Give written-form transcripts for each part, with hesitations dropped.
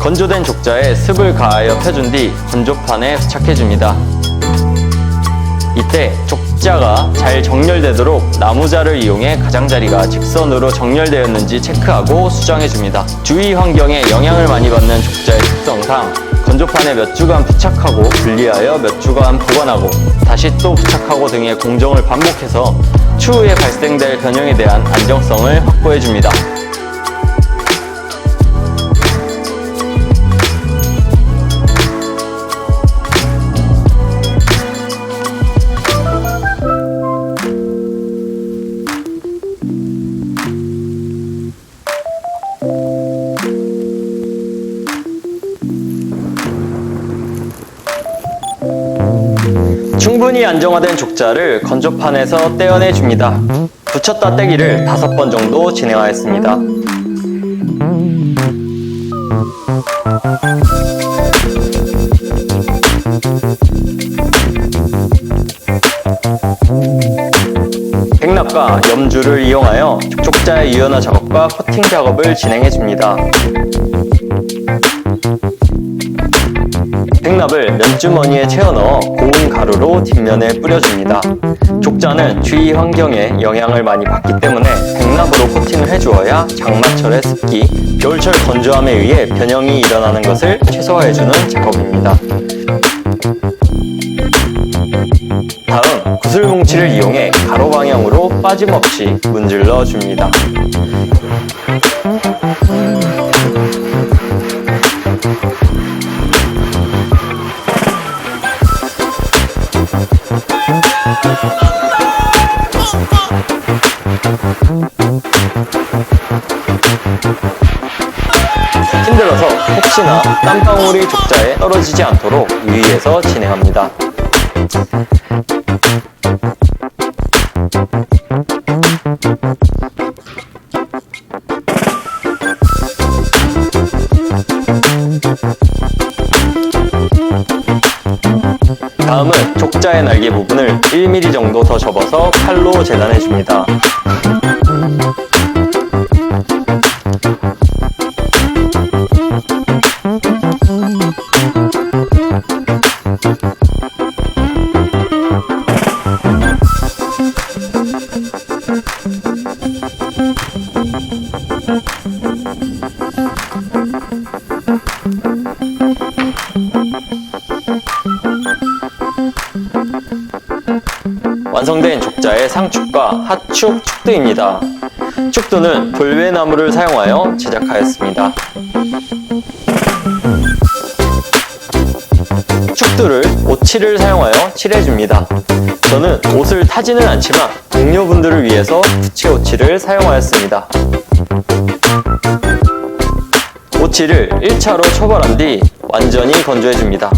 건조된 족자에 습을 가하여 펴준 뒤 건조판에 부착해줍니다. 이때 족자가 잘 정렬되도록 나무자를 이용해 가장자리가 직선으로 정렬되었는지 체크하고 수정해줍니다. 주위 환경에 영향을 많이 받는 족자의 특성상 건조판에 몇 주간 부착하고 분리하여 몇 주간 보관하고 다시 또 부착하고 등의 공정을 반복해서 추후에 발생될 변형에 대한 안정성을 확보해줍니다. 충분히 안정화된 족자를 건조판에서 떼어내 줍니다. 붙였다 떼기를 5번 정도 진행하였습니다. 백납과 염주를 이용하여 족자의 유연화 작업과 코팅 작업을 진행해 줍니다. 백납을 면주머니에 채워 넣어 고운 가루로 뒷면에 뿌려줍니다. 족자는 주위 환경에 영향을 많이 받기 때문에 백납으로 코팅을 해주어야 장마철의 습기, 겨울철 건조함에 의해 변형이 일어나는 것을 최소화해주는 작업입니다. 다음, 구슬뭉치를 이용해 가로 방향으로 빠짐없이 문질러 줍니다. 힘들어서 혹시나 땀방울이 족자에 떨어지지 않도록 유의해서 진행합니다. 다음은 족자의 날개 부분을 1mm 정도 더 접어서 칼로 재단해 줍니다. 완성된 족자의 상축과 하축 축두입니다. 축두는 돌배나무를 사용하여 제작하였습니다. 축두를 오칠을 사용하여 칠해줍니다. 저는 옷을 타지는 않지만 동료분들을 위해서 부채 오칠을 사용하였습니다. 오칠을 1차로 초벌한 뒤 완전히 건조해줍니다.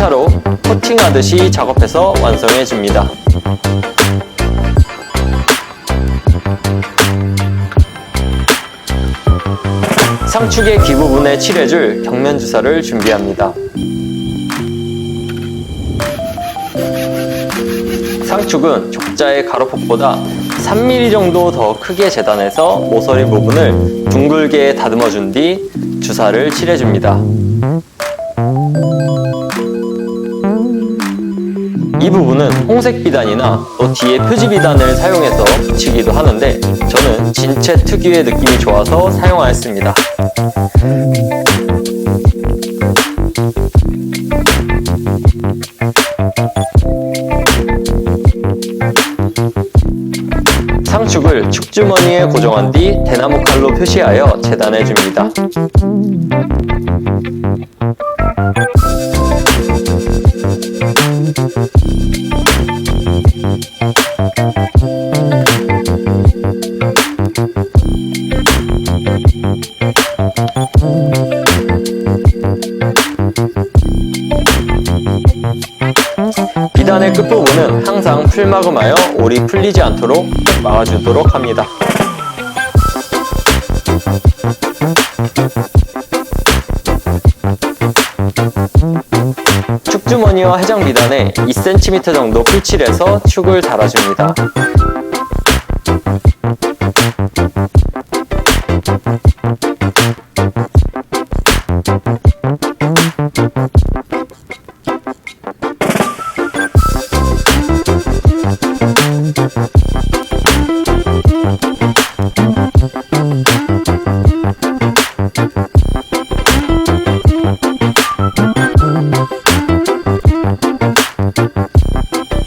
차로 코팅하듯이 작업해서 완성해줍니다. 상축의 귀 부분에 칠해줄 경면주사를 준비합니다. 상축은 족자의 가로폭보다 3mm 정도 더 크게 재단해서 모서리 부분을 둥글게 다듬어준 뒤 주사를 칠해줍니다. 이 부분은 홍색 비단이나 또 뒤에 표지 비단을 사용해서 붙이기도 하는데 저는 진체 특유의 느낌이 좋아서 사용하였습니다. 상축을 축주머니에 고정한 뒤 대나무 칼로 표시하여 재단해 줍니다. 비단의 끝부분은 항상 풀마금하여 올이 풀리지 않도록 꼭 막아주도록 합니다. 축주머니와 해장 비단에 2cm 정도 풀칠해서 축을 달아줍니다.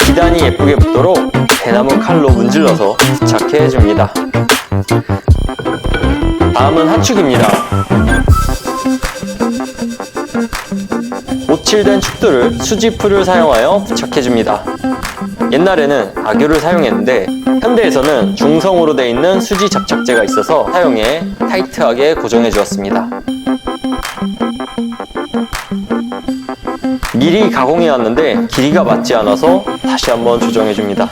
기단이 예쁘게 붙도록 대나무 칼로 문질러서 부착해 줍니다. 다음은 하축입니다. 못칠된 축도를 수지풀을 사용하여 부착해 줍니다. 옛날에는 악유를 사용했는데 현대에서는 중성으로 되어 있는 수지 접착제가 있어서 사용해 타이트하게 고정해 주었습니다. 미리 가공해 왔는데 길이가 맞지 않아서 다시 한번 조정해 줍니다.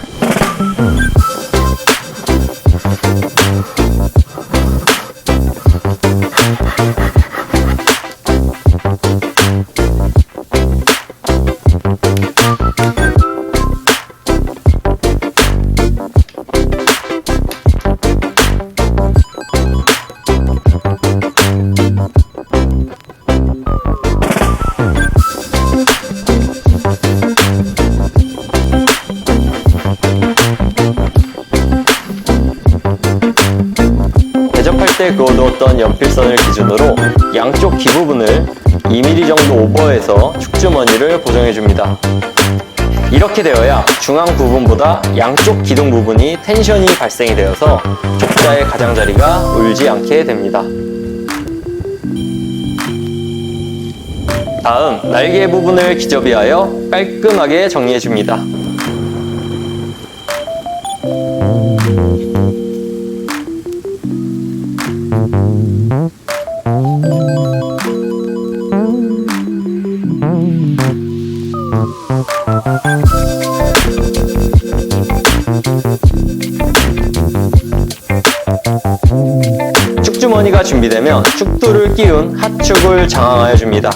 대접할 때 그어두었던 연필선을 기준으로 양쪽 귀 부분을 2mm 정도 오버해서 축주머니를 고정해줍니다. 이렇게 되어야 중앙 부분보다 양쪽 기둥 부분이 텐션이 발생이 되어서 족자의 가장자리가 울지 않게 됩니다. 다음 날개 부분을 기저비하여 깔끔하게 정리해줍니다. 축주머니가 준비되면 축도를 끼운 하축을 장항하여 줍니다.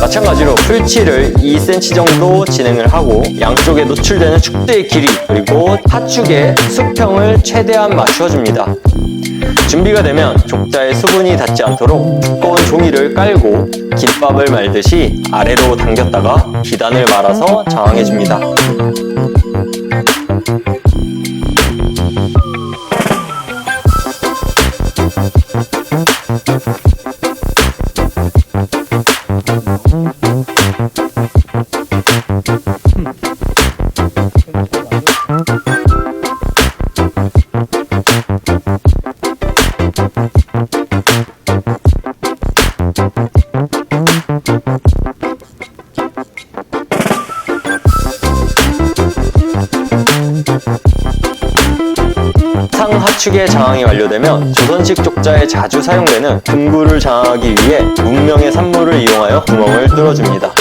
마찬가지로 풀칠을 2cm 정도 진행을 하고 양쪽에 노출되는 축대의 길이 그리고 하축의 수평을 최대한 맞춰줍니다. 준비가 되면 족자에 수분이 닿지 않도록 두꺼운 종이를 깔고 김밥을 말듯이 아래로 당겼다가 기단을 말아서 장항해줍니다. 상하축의 장항이 완료되면 조선식 족자에 자주 사용되는 금구를 장항하기 위해 문명의 산물을 이용하여 구멍을 뚫어줍니다.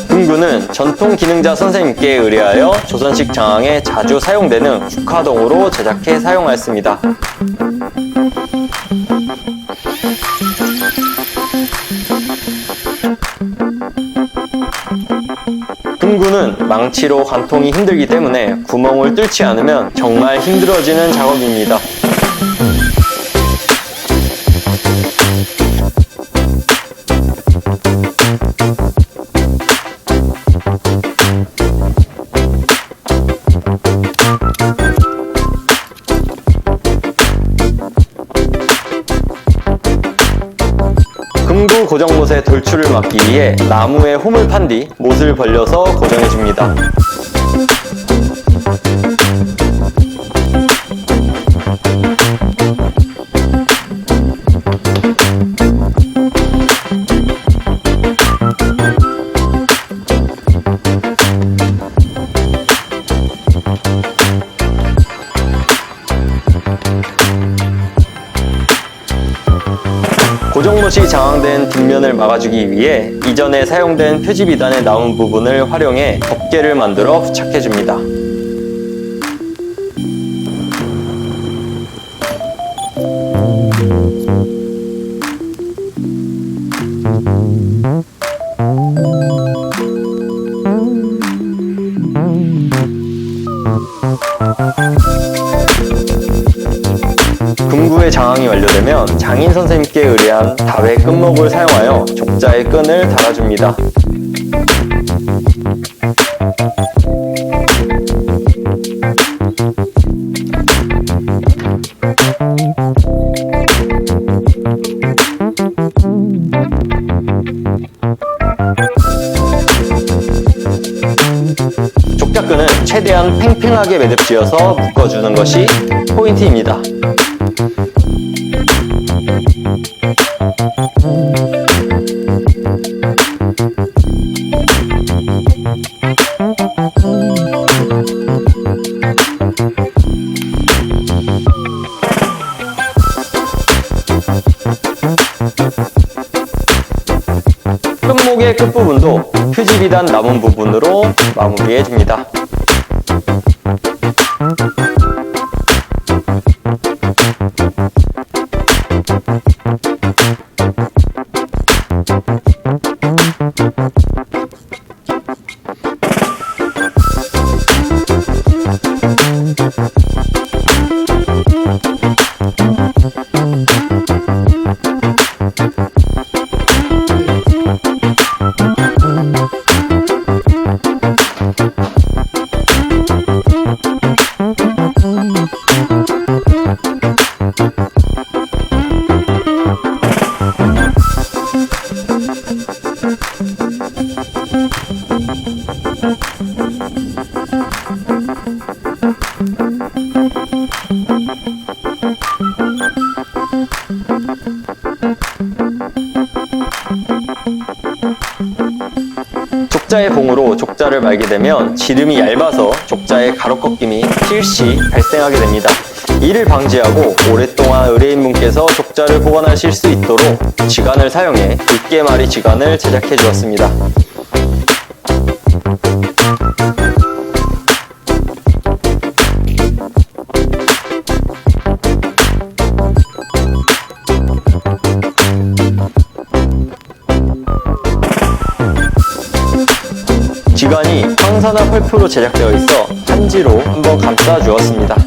금구는 전통 기능자 선생님께 의뢰하여 조선식 장항에 자주 사용되는 국화동으로 제작해 사용하였습니다. 금구는 망치로 관통이 힘들기 때문에 구멍을 뚫지 않으면 정말 힘들어지는 작업입니다. 금구 고정못의 돌출을 막기 위해 나무에 홈을 판 뒤 못을 벌려서 고정해줍니다. 물이 장황된 뒷면을 막아주기 위해 이전에 사용된 표지 비단에 남은 부분을 활용해 덮개를 만들어 부착해줍니다. 금구의 장항이 완료되면 장인 선생님께 의뢰한 답의 끈목을 사용하여 족자의 끈을 달아줍니다. 족자끈은 최대한 팽팽하게 매듭지어서 묶어주는 것이 포인트입니다. 끈목의 끝부분도 표지 비단 남은 부분으로 마무리해줍니다. 족자의 봉으로 족자를 말게 되면 지름이 얇아서 족자의 가로꺾임이 필시 발생하게 됩니다. 이를 방지하고 오랫동안 의뢰인분께서 족자를 보관하실 수 있도록 지간을 사용해 뒷개마리 지간을 제작해 주었습니다. 지간이 황사나 펄프로 제작되어 있어 한지로 한번 감싸 주었습니다.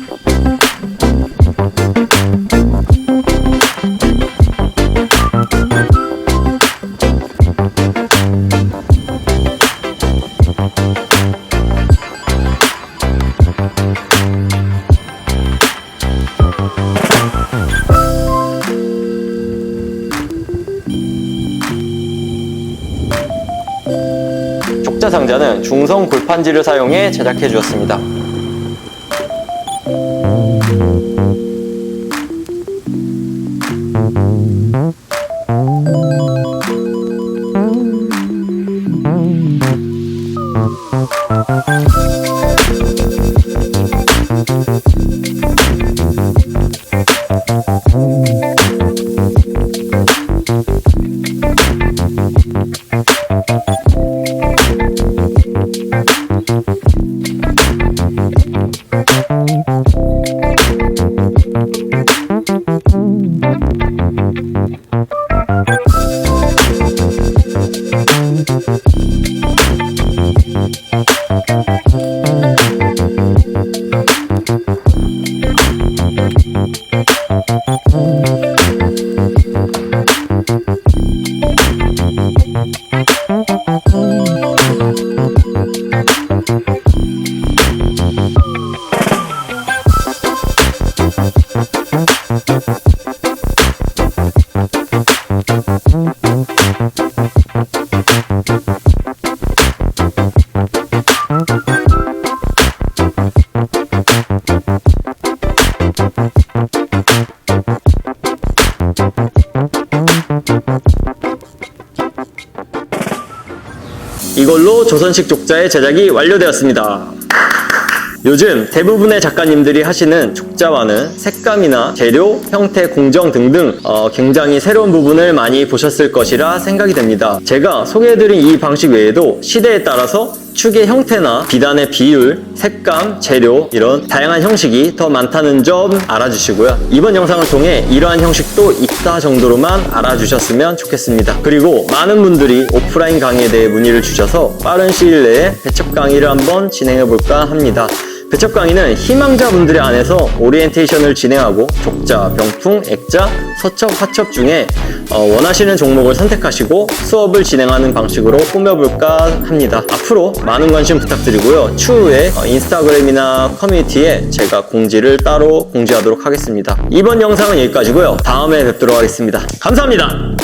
족자 상자는 중성 골판지를 사용해 제작해 주었습니다. 이걸로 조선식 족자의 제작이 완료되었습니다. 요즘 대부분의 작가님들이 하시는 족자화는 색감이나 재료, 형태, 공정 등등 굉장히 새로운 부분을 많이 보셨을 것이라 생각이 됩니다. 제가 소개해드린 이 방식 외에도 시대에 따라서 축의 형태나 비단의 비율, 색감, 재료 이런 다양한 형식이 더 많다는 점 알아주시고요. 이번 영상을 통해 이러한 형식도 있다 정도로만 알아주셨으면 좋겠습니다. 그리고 많은 분들이 오프라인 강의에 대해 문의를 주셔서 빠른 시일 내에 배첩 강의를 한번 진행해볼까 합니다. 배첩 강의는 희망자분들의 안에서 오리엔테이션을 진행하고 족자, 병풍, 액자, 서첩, 화첩 중에 원하시는 종목을 선택하시고 수업을 진행하는 방식으로 꾸며볼까 합니다. 앞으로 많은 관심 부탁드리고요. 추후에 인스타그램이나 커뮤니티에 제가 공지를 따로 공지하도록 하겠습니다. 이번 영상은 여기까지고요. 다음에 뵙도록 하겠습니다. 감사합니다.